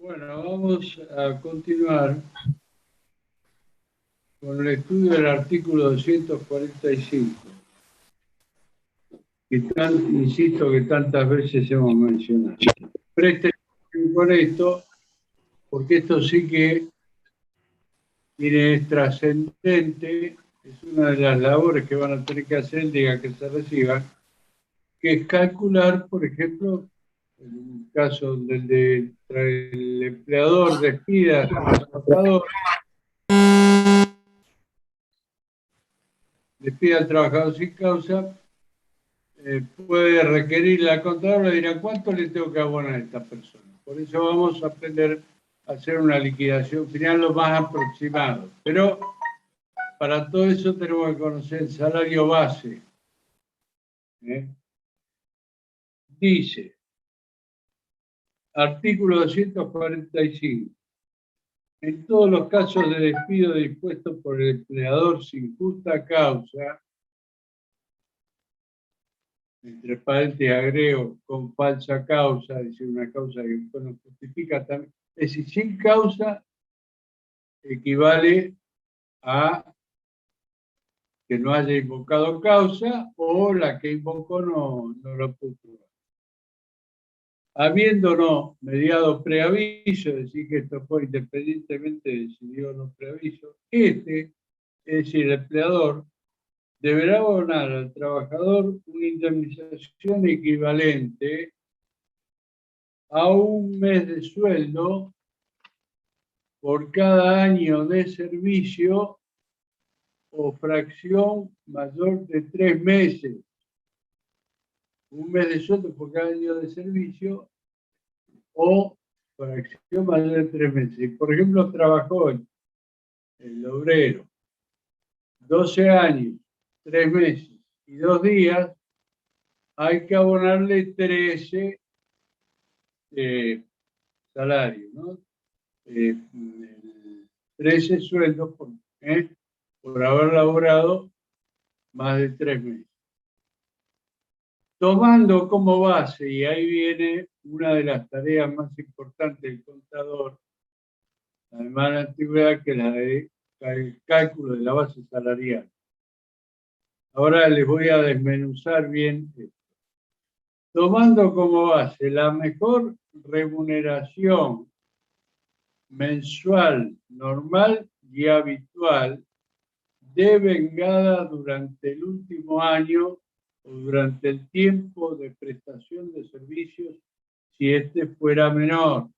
Bueno, vamos a continuar con el estudio del artículo 245, insisto, que tantas veces hemos mencionado. Presten atención con esto, porque esto sí que es trascendente, es una de las labores que van a tener que hacer el día que se reciban, que es calcular, por ejemplo, en un caso donde el empleador despida a su trabajador, despide al trabajador sin causa, puede requerir la contadora y dirá, ¿cuánto le tengo que abonar a esta persona? Por eso vamos a aprender a hacer una liquidación final lo más aproximado. Pero para todo eso tenemos que conocer el salario base. Dice, artículo 245. En todos los casos de despido dispuesto por el empleador sin justa causa, entre paréntesis agrego, con falsa causa, es decir, una causa que después no justifica también, es decir, sin causa equivale a que no haya invocado causa o la que invocó no lo pudo probar. Habiéndonos mediado preaviso, es decir, que esto fue independientemente de si dio o no preaviso, es decir, el empleador deberá abonar al trabajador una indemnización equivalente a un mes de sueldo por cada año de servicio o fracción mayor de 3 meses. Un mes de sueldo por cada año de servicio o fracción mayor de 3 meses. Por ejemplo, trabajó el obrero 12 años, 3 meses y 2 días, hay que abonarle 13 salarios, ¿no? 13 sueldos por haber laborado más de 3 meses. Tomando como base, y ahí viene una de las tareas más importantes del contador, además de la antigüedad, que es la del cálculo de la base salarial. Ahora les voy a desmenuzar bien esto. Tomando como base la mejor remuneración mensual, normal y habitual, devengada durante el último año o durante el tiempo de prestación de servicios, si este fuera menor.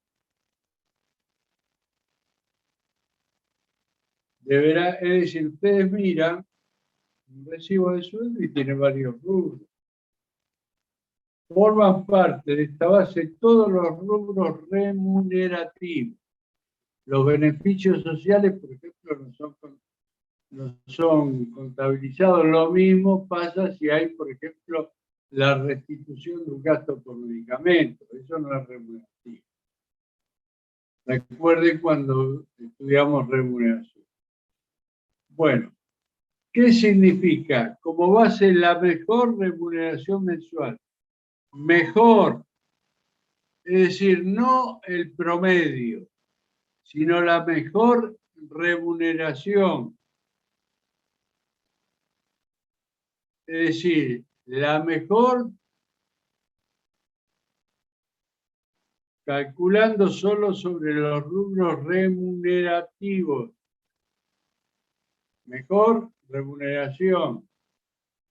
Deberá, es decir, ustedes miran un recibo de sueldo y tiene varios rubros. Forman parte de esta base todos los rubros remunerativos. Los beneficios sociales, por ejemplo, no son contabilizados. Lo mismo pasa si hay, por ejemplo, la restitución de un gasto por medicamento. Eso no es remunerativo. Recuerden cuando estudiamos remuneración. Bueno, ¿qué significa? Como base la mejor remuneración mensual. Mejor, es decir, no el promedio, sino la mejor remuneración. Es decir, la mejor calculando solo sobre los rubros remunerativos. Mejor remuneración,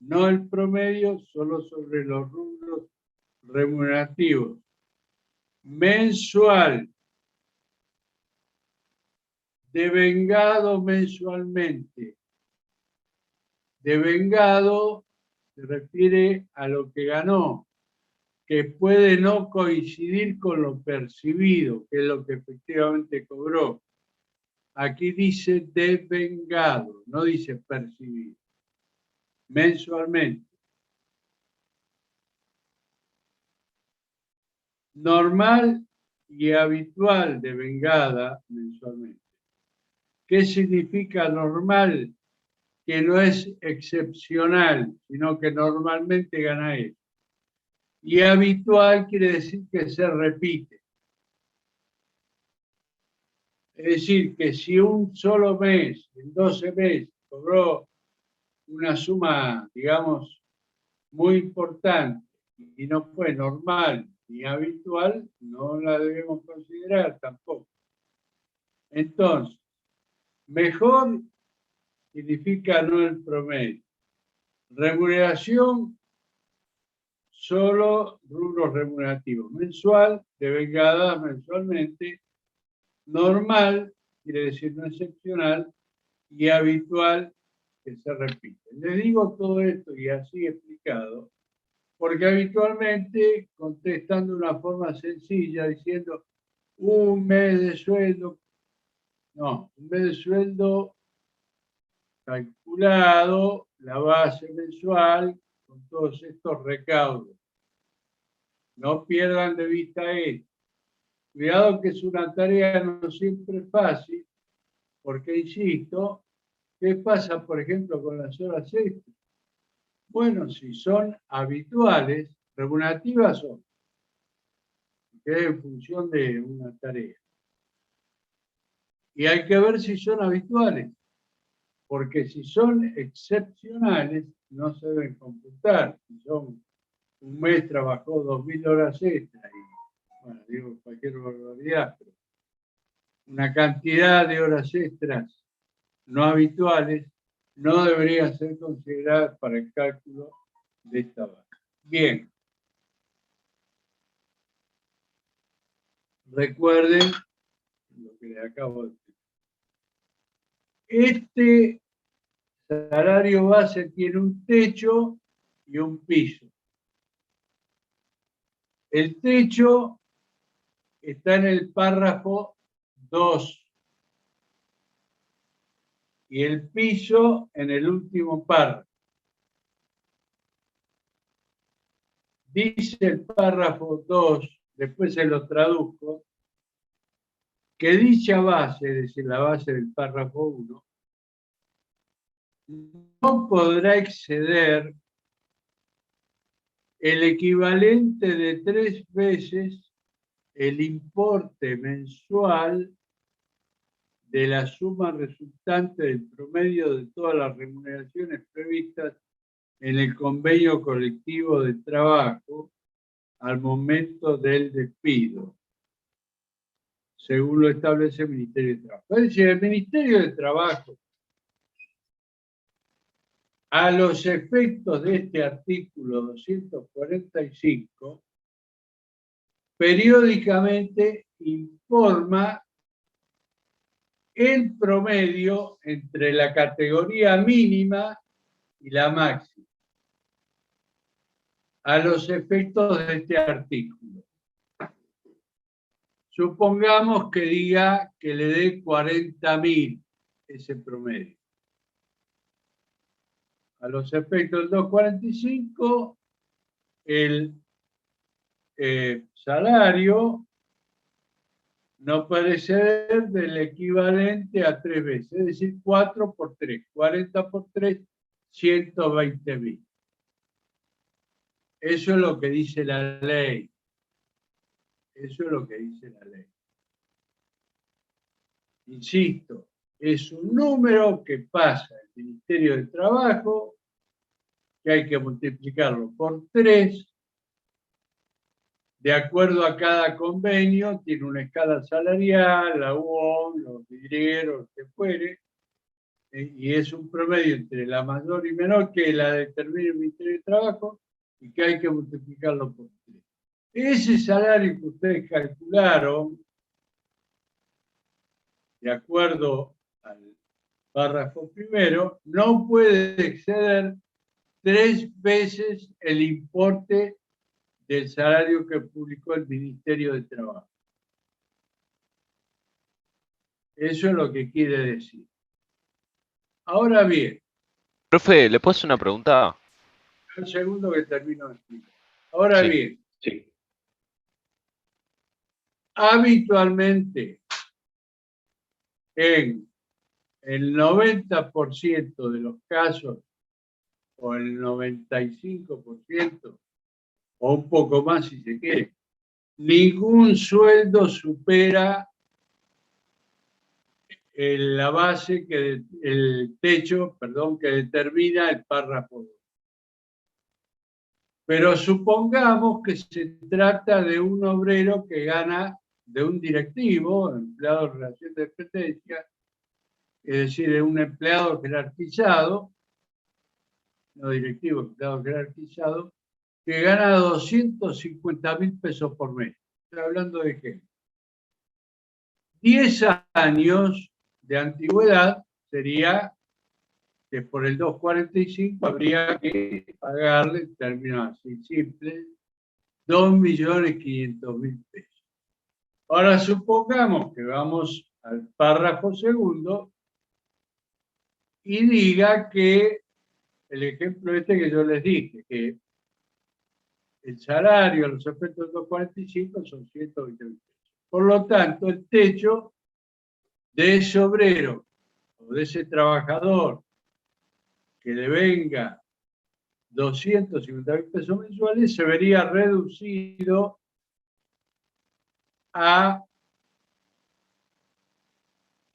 no el promedio, solo sobre los rubros remunerativos. Mensual, devengado mensualmente. Devengado se refiere a lo que ganó, que puede no coincidir con lo percibido, que es lo que efectivamente cobró. Aquí dice devengado, no dice percibido. Mensualmente. Normal y habitual devengada mensualmente. ¿Qué significa normal? Que no es excepcional, sino que normalmente gana eso. Y habitual quiere decir que se repite. Es decir, que si un solo mes, en 12 meses, cobró una suma, digamos, muy importante y no fue normal ni habitual, no la debemos considerar tampoco. Entonces, mejor significa no el promedio. Remuneración, solo rubros remunerativos. Mensual, devengadas mensualmente. Normal, quiere decir no excepcional, y habitual, que se repite. Les digo todo esto y así explicado, porque habitualmente contestan de una forma sencilla, diciendo un mes de sueldo, no, un mes de sueldo calculado, la base mensual, con todos estos recaudos. No pierdan de vista esto. Cuidado que es una tarea no siempre fácil, porque, insisto, ¿qué pasa, por ejemplo, con las horas extras? Bueno, si son habituales, remunerativas son, que es en función de una tarea. Y hay que ver si son habituales, porque si son excepcionales, no se deben computar. Si son un mes trabajó 2.000 horas extras, y, bueno, digo cualquier barbaridad, pero una cantidad de horas extras no habituales no deberían ser consideradas para el cálculo de esta base. Bien. Recuerden lo que les acabo de decir. Este salario base tiene un techo y un piso. El techo está en el párrafo 2 y el piso en el último párrafo. Dice el párrafo 2, después se lo traduzco, que dicha base, es decir, la base del párrafo 1, no podrá exceder el equivalente de 3 veces el importe mensual de la suma resultante del promedio de todas las remuneraciones previstas en el convenio colectivo de trabajo al momento del despido, según lo establece el Ministerio de Trabajo. Es decir, el Ministerio de Trabajo, a los efectos de este artículo 245, periódicamente informa el promedio entre la categoría mínima y la máxima, a los efectos de este artículo. Supongamos que diga que le dé 40.000 ese promedio. A los efectos del 245, el salario no puede ser del equivalente a 3 veces, es decir, 4 por 3, 40 por 3, 120.000. Eso es lo que dice la ley. Eso es lo que dice la ley. Insisto, es un número que pasa al Ministerio de Trabajo, que hay que multiplicarlo por 3. De acuerdo a cada convenio, tiene una escala salarial, la UOM, los vidrieros, lo que fuere, y es un promedio entre la mayor y menor que la determina el Ministerio de Trabajo y que hay que multiplicarlo por 3. Ese salario que ustedes calcularon, de acuerdo al párrafo primero, no puede exceder 3 veces el importe del salario que publicó el Ministerio de Trabajo. Eso es lo que quiere decir. Ahora bien. Profe, ¿le puedo hacer una pregunta? Un segundo que termino de explicar. Ahora sí. Bien. Sí. Habitualmente, en el 90% de los casos, o el 95%, o un poco más si se quiere, ningún sueldo supera la base, el techo, perdón, que determina el párrafo 2. Pero supongamos que se trata de un obrero que gana, de un directivo, empleado en relación de dependencia, es decir, de un empleado jerarquizado, no directivo, empleado jerarquizado, que gana 250.000 pesos por mes. Estoy hablando de qué. 10 años de antigüedad sería que por el 245 habría que pagarle, en términos así simples, 2.500.000 pesos. Ahora supongamos que vamos al párrafo segundo y diga que el ejemplo este que yo les dije, que el salario a los efectos del 245 son 120.000 pesos. Por lo tanto, el techo de ese obrero o de ese trabajador que le venga 250.000 pesos mensuales se vería reducido a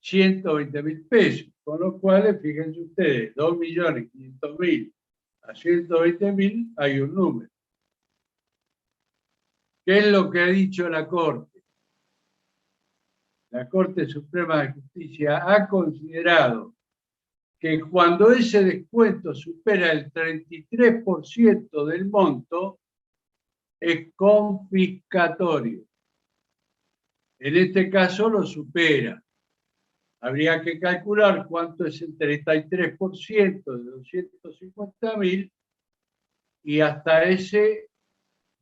120.000 pesos, con lo cual, fíjense ustedes, 2.500.000 a 120.000 hay un número. ¿Qué es lo que ha dicho la Corte? La Corte Suprema de Justicia ha considerado que cuando ese descuento supera el 33% del monto, es confiscatorio. En este caso lo supera. Habría que calcular cuánto es el 33% de 250.000 y hasta ese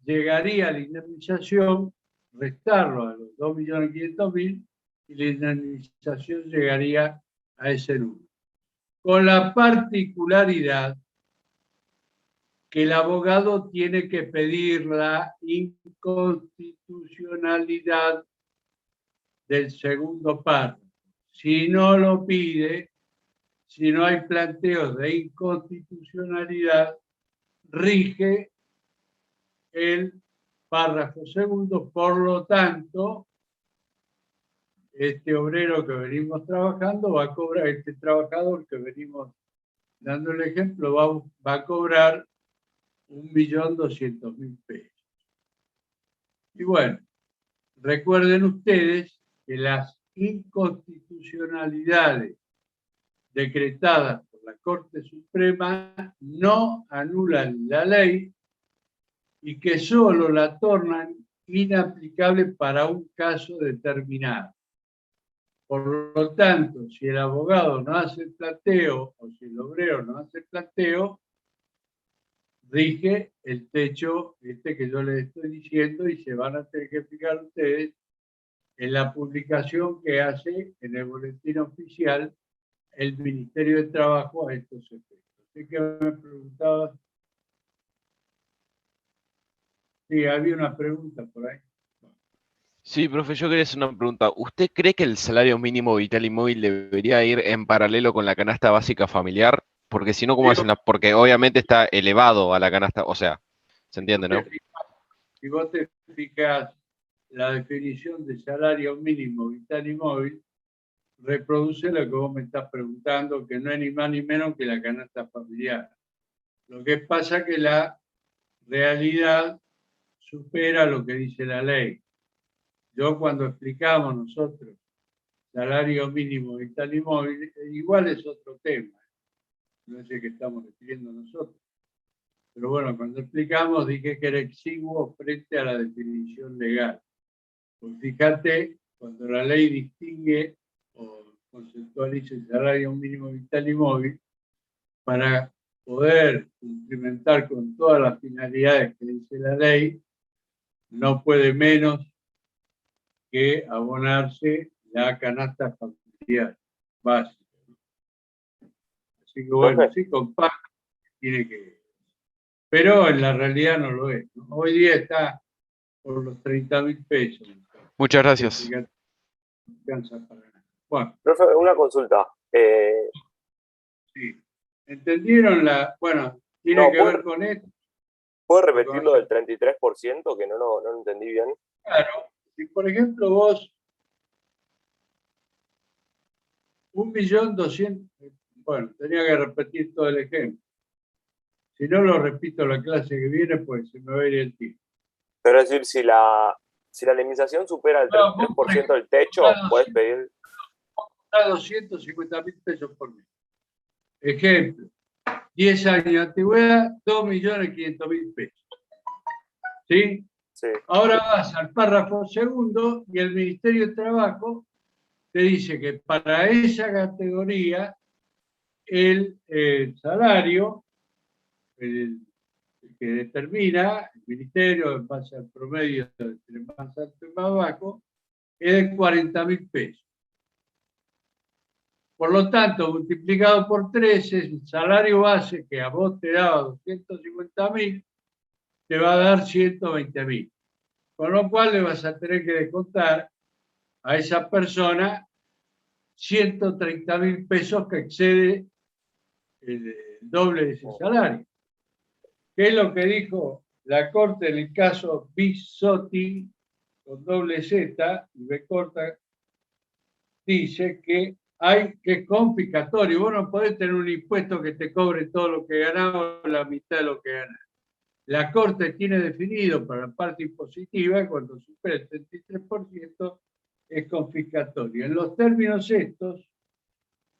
llegaría la indemnización, restarlo a los 2.500.000 y la indemnización llegaría a ese número. Con la particularidad que el abogado tiene que pedir la inconstitucionalidad del segundo párrafo. Si no lo pide, si no hay planteos de inconstitucionalidad, rige el párrafo segundo. Por lo tanto, este obrero que venimos trabajando va a cobrar, este trabajador que venimos dando el ejemplo, va a cobrar 1.200.000 pesos. Y bueno, recuerden ustedes que las inconstitucionalidades decretadas por la Corte Suprema no anulan la ley y que solo la tornan inaplicable para un caso determinado. Por lo tanto, si el abogado no hace el planteo o si el obrero no hace el planteo, rige el techo este que yo les estoy diciendo y se van a tener que fijar ustedes en la publicación que hace en el boletín oficial el Ministerio de Trabajo a estos efectos. Así que me preguntaba si había una pregunta por ahí. Sí, profe, yo quería hacer una pregunta. ¿Usted cree que el salario mínimo vital y móvil debería ir en paralelo con la canasta básica familiar? Porque si no, ¿cómo hacen Porque obviamente está elevado a la canasta, o sea, ¿se entiende, no? Si vos te fijas la definición de salario mínimo vital y móvil, reproduce lo que vos me estás preguntando, que no es ni más ni menos que la canasta familiar. Lo que pasa es que la realidad supera lo que dice la ley. Yo cuando explicamos nosotros salario mínimo vital y móvil, igual es otro tema, no es el que estamos refiriendo nosotros. Pero bueno, cuando explicamos dije que era exiguo frente a la definición legal. Pues fíjate, cuando la ley distingue o conceptualiza el salario mínimo vital y móvil, para poder cumplimentar con todas las finalidades que dice la ley, no puede menos que abonarse la canasta familiar básica. Así que bueno, sí compacto, tiene que... Pero en la realidad no lo es, ¿no? Hoy día está por los 30.000 pesos. Muchas gracias. No alcanza para nada. Bueno. Profe, una consulta. Sí. ¿Entendieron la...? Bueno, tiene que ver con esto. ¿Puede repetir lo del 33%? Que no lo entendí bien. Claro. Si, por ejemplo, vos 1.200.000, bueno, tenía que repetir todo el ejemplo. Si no lo repito la clase que viene, pues se me va a ir el tiempo. Pero es decir, si la indemnización supera el No, 33% del techo, puedes pedir. 250.000 pesos por mes. Ejemplo, 10 años de antigüedad, 2.500.000 pesos. ¿Sí? Sí. Ahora vas al párrafo segundo y el Ministerio de Trabajo te dice que para esa categoría el salario el que determina el Ministerio en base al promedio entre más alto y más bajo es de 40.000 pesos. Por lo tanto, multiplicado por 3, el salario base que a vos te daba 250.000, te va a dar 120.000. Con lo cual le vas a tener que descontar a esa persona 130.000 pesos que excede el doble de ese salario. ¿Qué es lo que dijo la Corte en el caso Bisotti, con doble Z y B corta? Dice que hay que confiscatorio. Vos no podés tener un impuesto que te cobre todo lo que ganás o la mitad de lo que ganás. La Corte tiene definido para la parte impositiva, cuando supera el 33%, es confiscatorio. En los términos estos,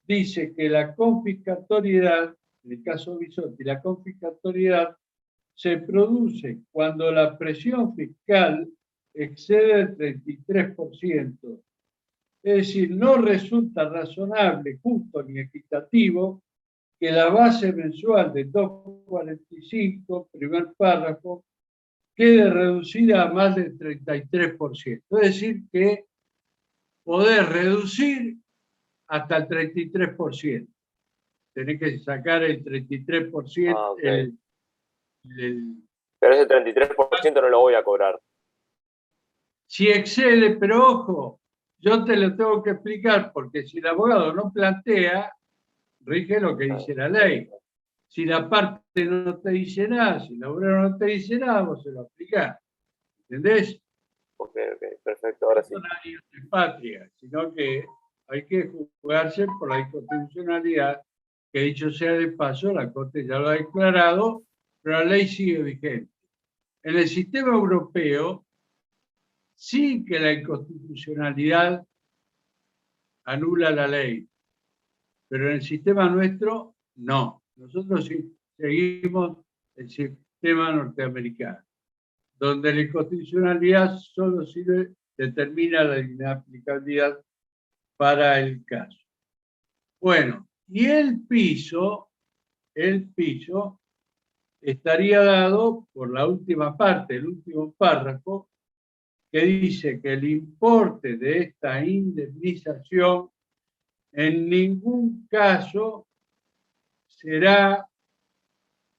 dice que la confiscatoriedad, en el caso Bisotti, la confiscatoriedad se produce cuando la presión fiscal excede el 33%. Es decir, no resulta razonable, justo ni equitativo que la base mensual de 2,45, primer párrafo, quede reducida a más del 33%. Es decir, que poder reducir hasta el 33%. Tenés que sacar el 33%. Okay. Pero ese 33% no lo voy a cobrar. Si excede, pero ojo, yo te lo tengo que explicar, porque si el abogado no plantea, rige lo que dice la ley. Si la parte no te dice nada, si el obrero no te dice nada, vos se lo aplicás. ¿Entendés? Ok, perfecto, ahora sí. No es patria, sino que hay que jugarse por la inconstitucionalidad, que dicho sea de paso, la Corte ya lo ha declarado, pero la ley sigue vigente. En el sistema europeo, sin que la inconstitucionalidad anula la ley, pero en el sistema nuestro, no. Nosotros seguimos el sistema norteamericano, donde la inconstitucionalidad solo determina la inaplicabilidad para el caso. Bueno, y el piso estaría dado por la última parte, el último párrafo, que dice que el importe de esta indemnización en ningún caso será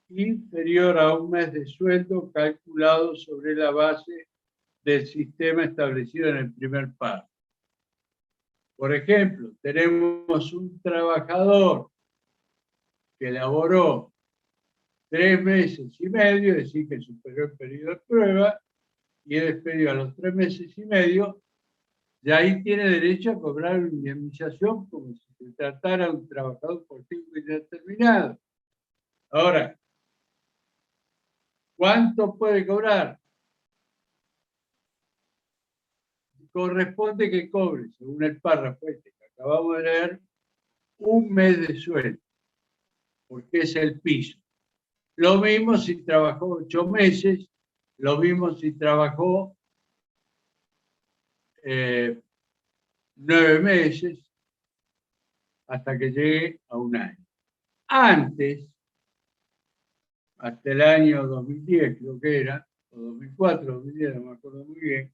inferior a un mes de sueldo calculado sobre la base del sistema establecido en el primer párrafo. Por ejemplo, tenemos un trabajador que laboró 3 meses y medio, es decir, que superó el periodo de prueba, y es despedido a los 3 meses y medio, y ahí tiene derecho a cobrar una indemnización como si se tratara de un trabajador por tiempo indeterminado. Ahora, ¿cuánto puede cobrar? Corresponde que cobre, según el párrafo este que acabamos de leer, un mes de sueldo, porque es el piso. Lo mismo si trabajó 8 meses, lo mismo si trabajó 9 meses, hasta que llegue a un año. Antes, hasta el año 2010 creo que era, o 2004, 2010, no me acuerdo muy bien,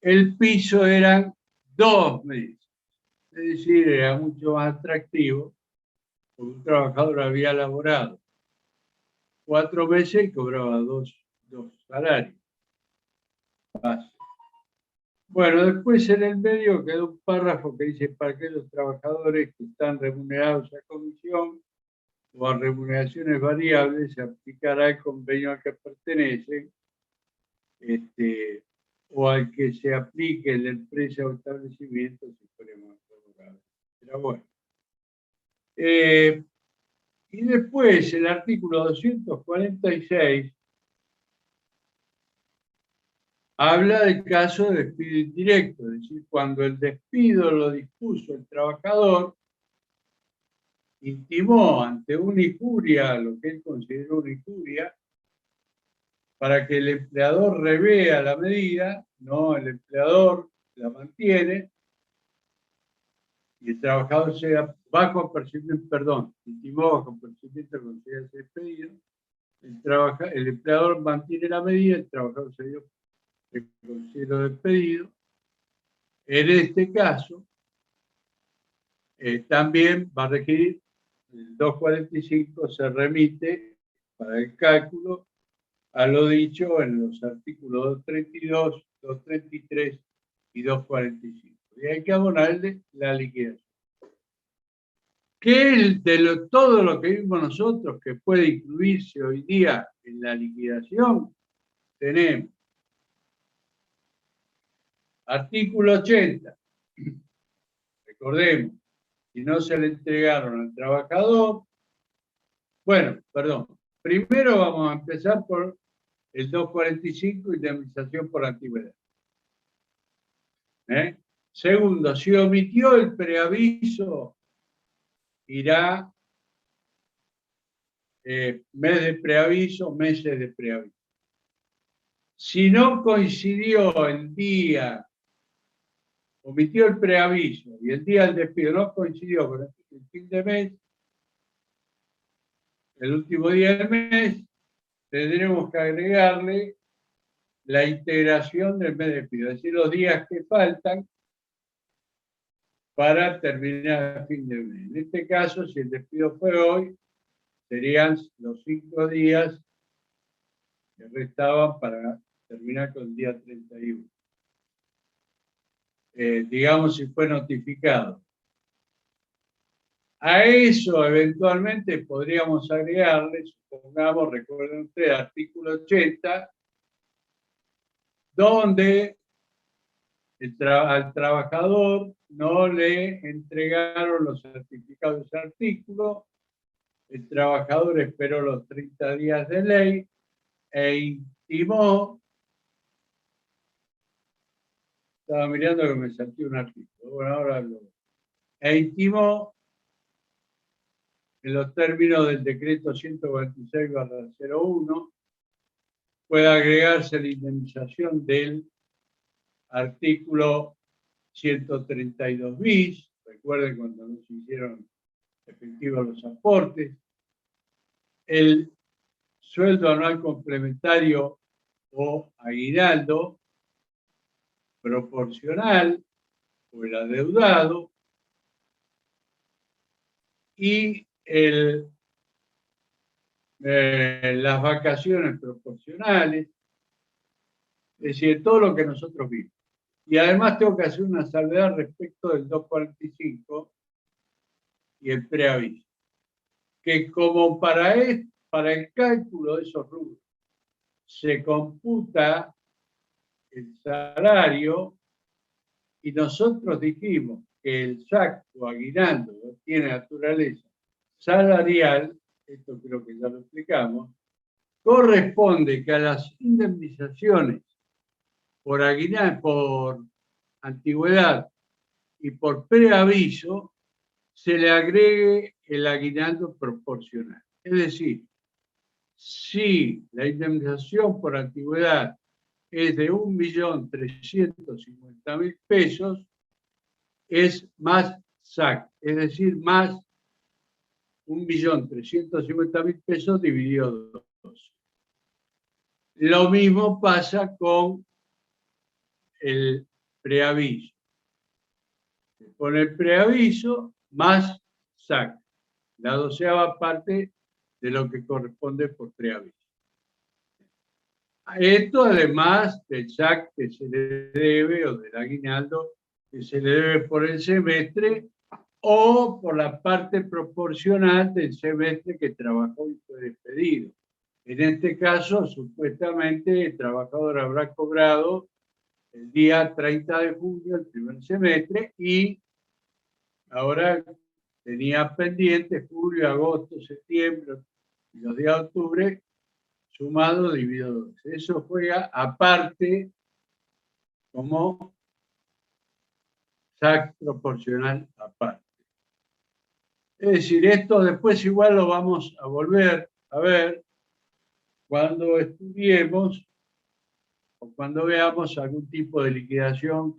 el piso eran 2 meses. Es decir, era mucho más atractivo, porque un trabajador había laborado 4 meses y cobraba dos salarios. Bueno, después en el medio quedó un párrafo que dice: para aquellos trabajadores que están remunerados a comisión o a remuneraciones variables, se aplicará el convenio al que pertenecen, o al que se aplique la empresa o establecimiento si fuéramos abogados. Pero bueno. Y después el artículo 246 habla del caso de despido indirecto, es decir, cuando el despido lo dispuso el trabajador, intimó ante una injuria, lo que él consideró una injuria, para que el empleador revea la medida, no, el empleador la mantiene y el trabajador sea bajo apercibimiento, perdón, intimó bajo apercibimiento de considerarse despedido, el empleador mantiene la medida, el trabajador se dio el considero despedido. En este caso, también va a requerir, el 245 se remite para el cálculo a lo dicho en los artículos 232, 233 y 245. Y hay que abonarle la liquidación. ¿Qué es de todo lo que vimos nosotros que puede incluirse hoy día en la liquidación? Tenemos artículo 80. Recordemos, si no se le entregaron al trabajador, bueno, perdón, primero vamos a empezar por el 245, indemnización por antigüedad. Segundo, si omitió el preaviso, irá mes de preaviso, meses de preaviso. Si no coincidió el día, omitió el preaviso y el día del despido no coincidió con el fin de mes, el último día del mes, tendremos que agregarle la integración del mes de despido, es decir, los días que faltan para terminar el fin de mes. En este caso, si el despido fue hoy, serían los 5 días que restaban para terminar con el día 31. Digamos si fue notificado. A eso eventualmente podríamos agregarle, supongamos, recuerden ustedes, artículo 80, donde al trabajador no le entregaron los certificados de ese artículo, el trabajador esperó los 30 días de ley e intimó, estaba mirando que me salté un artículo, bueno, ahora lo e intimó en los términos del decreto 146/01, puede agregarse la indemnización del artículo 132 bis, recuerden cuando no se hicieron efectivos los aportes, el sueldo anual complementario o aguinaldo proporcional o el adeudado y las vacaciones proporcionales, es decir, todo lo que nosotros vimos. Y además tengo que hacer una salvedad respecto del 245 y el preaviso, que como para el cálculo de esos rubros se computa el salario y nosotros dijimos que el SAC o aguinaldo tiene naturaleza salarial, esto creo que ya lo explicamos, corresponde que a las indemnizaciones por aguinaldo, por antigüedad y por preaviso, se le agregue el aguinaldo proporcional. Es decir, si la indemnización por antigüedad es de 1.350.000 pesos, es más SAC, es decir, más 1.350.000 pesos dividido 2. Lo mismo pasa con el preaviso. Se pone el preaviso más SAC, la 12ª parte de lo que corresponde por preaviso. Esto además del SAC que se le debe o del aguinaldo que se le debe por el semestre o por la parte proporcional del semestre que trabajó y fue despedido. En este caso, supuestamente, el trabajador habrá cobrado el día 30 de junio, el primer semestre, y Ahora tenía pendiente julio, agosto, septiembre y los días de octubre, sumado dividido 12. Eso juega aparte como SAC proporcional aparte. Es decir, esto después igual lo vamos a volver a ver cuando estudiemos o cuando veamos algún tipo de liquidación.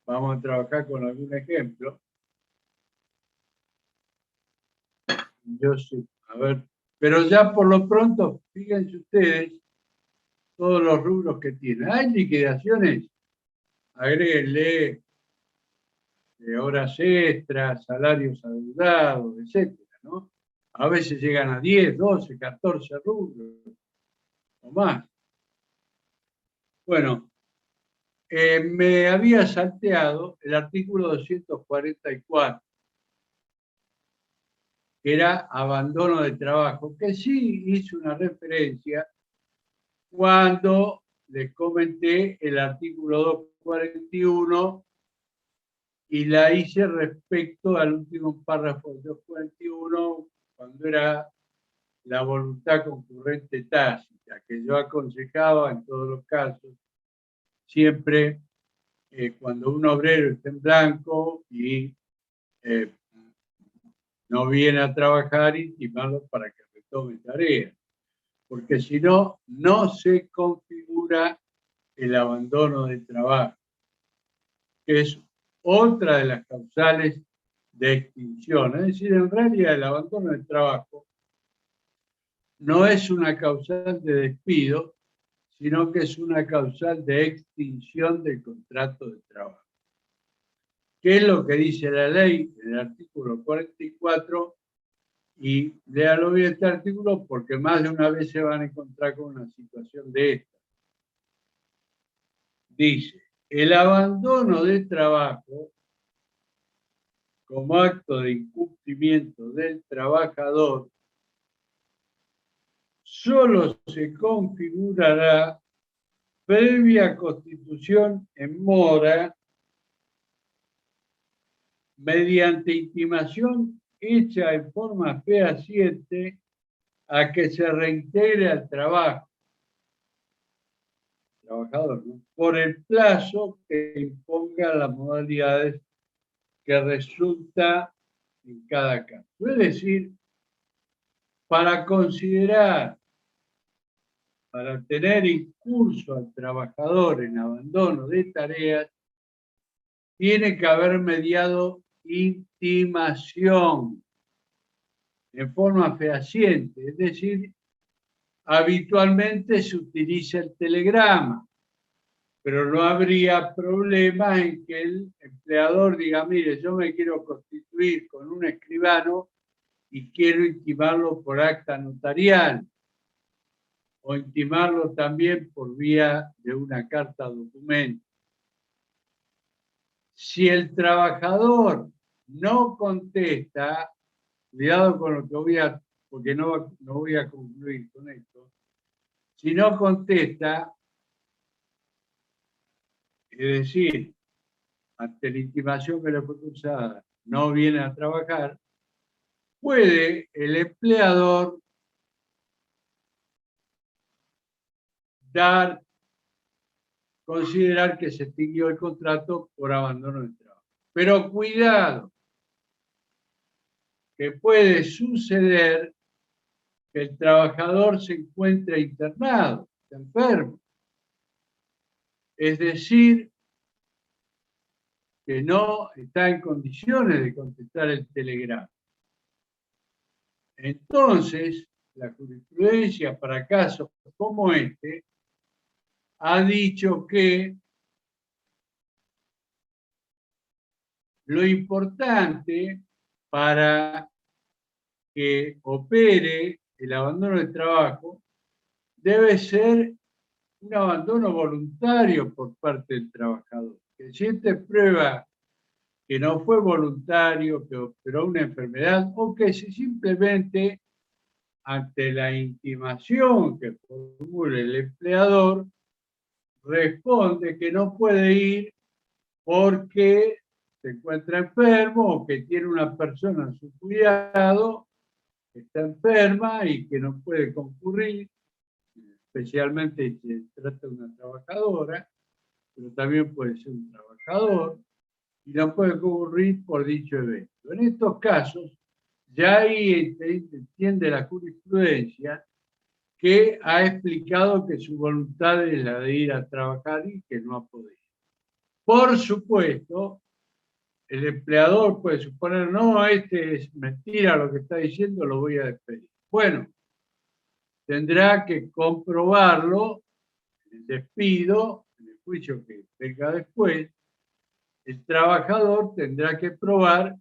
Vamos a trabajar con algún ejemplo. Yo sé, a ver, pero ya por lo pronto, fíjense ustedes todos los rubros que tienen. Hay liquidaciones, agréguenle horas extras, salarios adeudados, etcétera, ¿no? A veces llegan a 10, 12, 14 rubros o más. Bueno, me había salteado el artículo 244, que era abandono de trabajo, que sí hice una referencia cuando les comenté el artículo 241 y la hice respecto al último párrafo del 241, cuando era la voluntad concurrente tácita, que yo aconsejaba en todos los casos, siempre cuando un obrero está en blanco y no viene a trabajar, intimarlo para que retome tareas, porque si no, no se configura el abandono del trabajo, que es otra de las causales de extinción. Es decir, en realidad el abandono del trabajo no es una causal de despido, sino que es una causal de extinción del contrato de trabajo. ¿Qué es lo que dice la ley en el artículo 44? Y léalo bien este artículo porque más de una vez se van a encontrar con una situación de esta. Dice, el abandono de trabajo como acto de incumplimiento del trabajador solo se configurará previa constitución en mora mediante intimación hecha en forma fehaciente a que se reintegre al trabajo, trabajador, ¿no? Por el plazo que imponga las modalidades que resulta en cada caso. Es decir, para considerar, para tener incurso al trabajador en abandono de tareas, tiene que haber mediado intimación en forma fehaciente, es decir, habitualmente se utiliza el telegrama, pero no habría problema en que el empleador diga, mire, yo me quiero constituir con un escribano y quiero intimarlo por acta notarial, o intimarlo también por vía de una carta documento. Si el trabajador no contesta, cuidado con lo que voy a, porque no voy a concluir con esto, si no contesta, es decir, ante la intimación que le fue cursada, no viene a trabajar, puede el empleador considerar que se extinguió el contrato por abandono del trabajo. Pero cuidado, que puede suceder que el trabajador se encuentre internado, está enfermo. Es decir, que no está en condiciones de contestar el telegrama. Entonces, la jurisprudencia para casos como este ha dicho que lo importante para que opere el abandono del trabajo debe ser un abandono voluntario por parte del trabajador. Que siente prueba que no fue voluntario, que operó una enfermedad o que si simplemente ante la intimación que formule el empleador responde que no puede ir porque se encuentra enfermo o que tiene una persona a su cuidado que está enferma y que no puede concurrir, especialmente si se trata de una trabajadora, pero también puede ser un trabajador, y no puede concurrir por dicho evento. En estos casos, ya ahí entiende la jurisprudencia que ha explicado que su voluntad es la de ir a trabajar y que no ha podido. Por supuesto, el empleador puede suponer, no, este es mentira lo que está diciendo, lo voy a despedir. Bueno, tendrá que comprobarlo en el despido, en el juicio que venga después. El trabajador tendrá que probar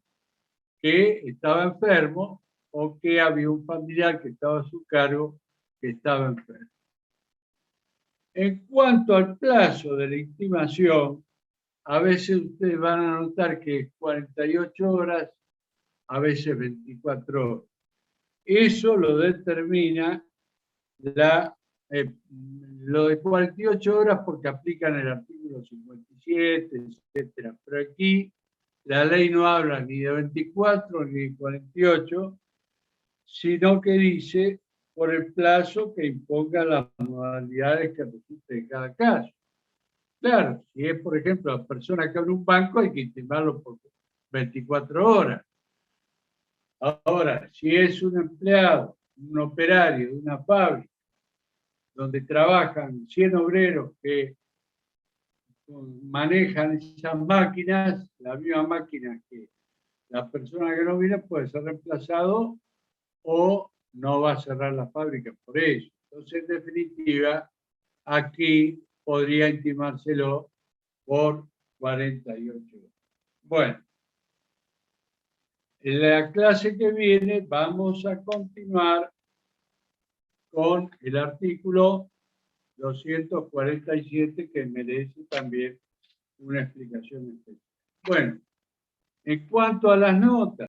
que estaba enfermo o que había un familiar que estaba a su cargo que estaba enfermo. En cuanto al plazo de la intimación, a veces ustedes van a notar que es 48 horas, a veces 24 horas. Eso lo determina lo de 48 horas porque aplican el artículo 57, etcétera. Pero aquí la ley no habla ni de 24 ni de 48, sino que dice por el plazo que imponga las modalidades que resulte de cada caso. Claro, si es, por ejemplo, la persona que abre un banco, hay que intimarlo por 24 horas. Ahora, si es un empleado, un operario de una fábrica, donde trabajan 100 obreros que manejan esas máquinas, la misma máquina que la persona que no viene puede ser reemplazado o no va a cerrar la fábrica por eso. Entonces, en definitiva, aquí podría intimárselo por 48 horas. Bueno, en la clase que viene vamos a continuar con el artículo 247 que merece también una explicación especial. Bueno, en cuanto a las notas,